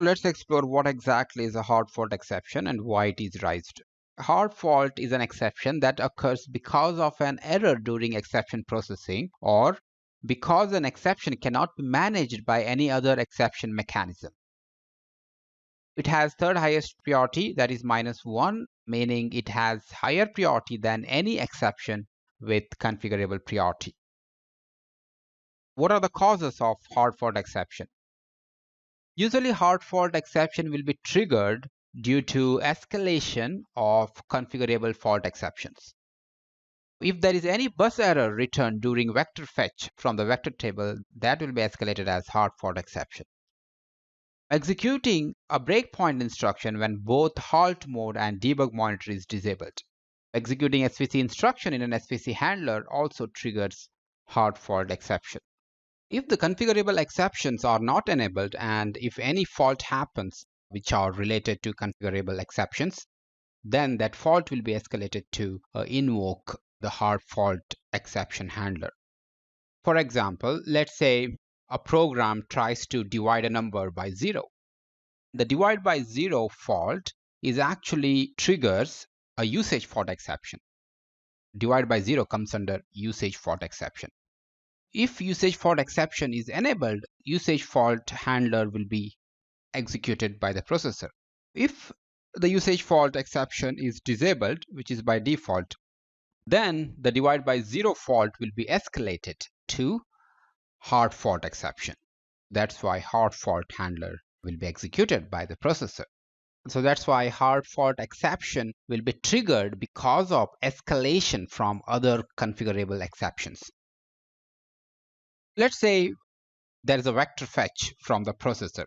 Let's explore what exactly is a hard fault exception and why it is raised. Hard fault is an exception that occurs because of an error during exception processing or because an exception cannot be managed by any other exception mechanism. It has third highest priority, that is -1, meaning it has higher priority than any exception with configurable priority. What are the causes of hard fault exception? Usually hard fault exception will be triggered due to escalation of configurable fault exceptions. If there is any bus error returned during vector fetch from the vector table, that will be escalated as hard fault exception. Executing a breakpoint instruction when both halt mode and debug monitor is disabled. Executing SVC instruction in an SVC handler also triggers hard fault exception. If the configurable exceptions are not enabled and if any fault happens which are related to configurable exceptions, then that fault will be escalated to invoke the hard fault exception handler. For example, let's say a program tries to divide a number by 0. The divide by 0 fault is actually triggers a usage fault exception. Divide by 0 comes under usage fault exception. If usage fault exception is enabled, usage fault handler will be executed by the processor. If the usage fault exception is disabled, which is by default, then the divide by 0 fault will be escalated to hard fault exception. That's why hard fault handler will be executed by the processor. So that's why hard fault exception will be triggered because of escalation from other configurable exceptions. Let's say there is a vector fetch from the processor.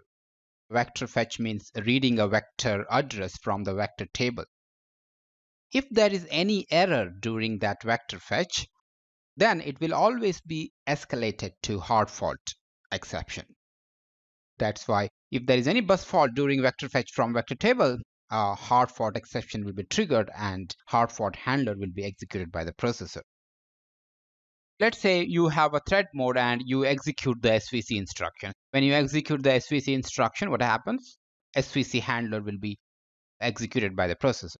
Vector fetch means reading a vector address from the vector table. If there is any error during that vector fetch, then it will always be escalated to hard fault exception. That's why if there is any bus fault during vector fetch from vector table, a hard fault exception will be triggered and hard fault handler will be executed by the processor. Let's say you have a thread mode and you execute the SVC instruction. When you execute the SVC instruction, what happens? SVC handler will be executed by the processor.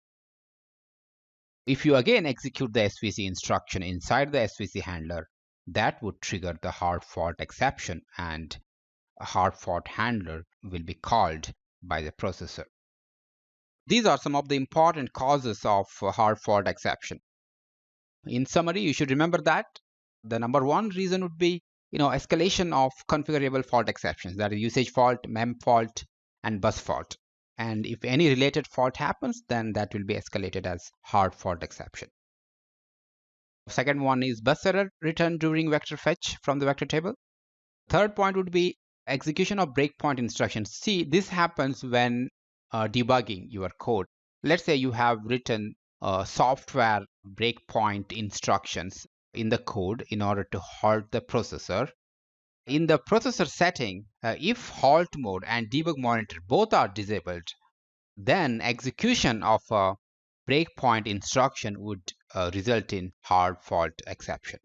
If you again execute the SVC instruction inside the SVC handler, that would trigger the hard fault exception and a hard fault handler will be called by the processor. These are some of the important causes of hard fault exception. In summary, you should remember that the number one reason would be escalation of configurable fault exceptions, that is usage fault, mem fault, and bus fault. And if any related fault happens, then that will be escalated as hard fault exception. Second one is bus error returned during vector fetch from the vector table. Third point would be execution of breakpoint instructions. See, this happens when debugging your code. Let's say you have written software breakpoint instructions in the code in order to halt the processor. In the processor setting, if halt mode and debug monitor both are disabled, then execution of a breakpoint instruction would result in hard fault exception.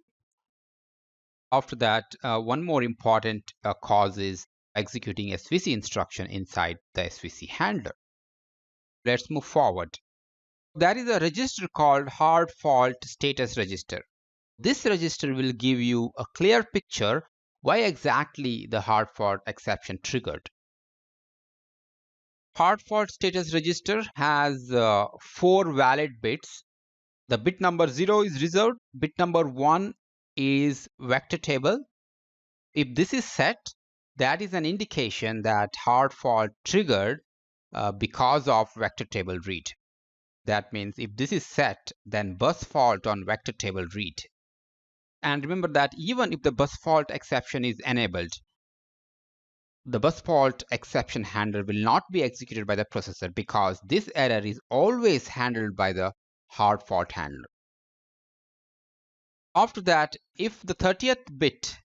After that, one more important cause is executing SVC instruction inside the SVC handler. Let's move forward. There is a register called hard fault status register. This register will give you a clear picture why exactly the hard fault exception triggered. Hard fault status register has 4 valid bits. The bit number 0 is reserved, bit number 1 is vector table. If this is set, that is an indication that hard fault triggered because of vector table read. That means if this is set, then bus fault on vector table read. And remember that even if the bus fault exception is enabled, the bus fault exception handler will not be executed by the processor because this error is always handled by the hard fault handler. After that, if the 30th bit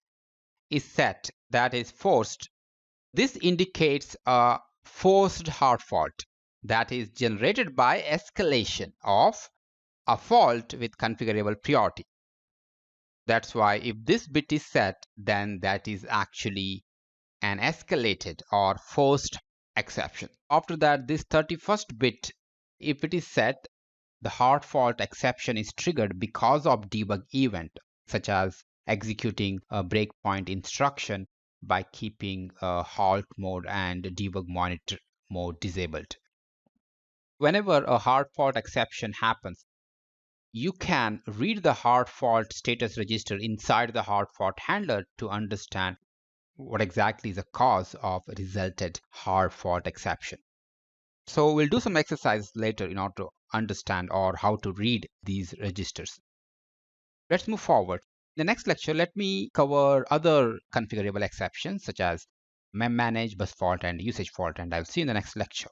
is set, that is forced, this indicates a forced hard fault that is generated by escalation of a fault with configurable priority. That's why if this bit is set, then that is actually an escalated or forced exception. After that, this 31st bit, if it is set, the hard fault exception is triggered because of debug event, such as executing a breakpoint instruction by keeping halt mode and debug monitor mode disabled. Whenever a hard fault exception happens, you can read the hard fault status register inside the hard fault handler to understand what exactly is the cause of resulted hard fault exception. So we'll do some exercises later in order to understand or how to read these registers. Let's move forward. In the next lecture, let me cover other configurable exceptions such as mem manage, bus fault, and usage fault, and I'll see you in the next lecture.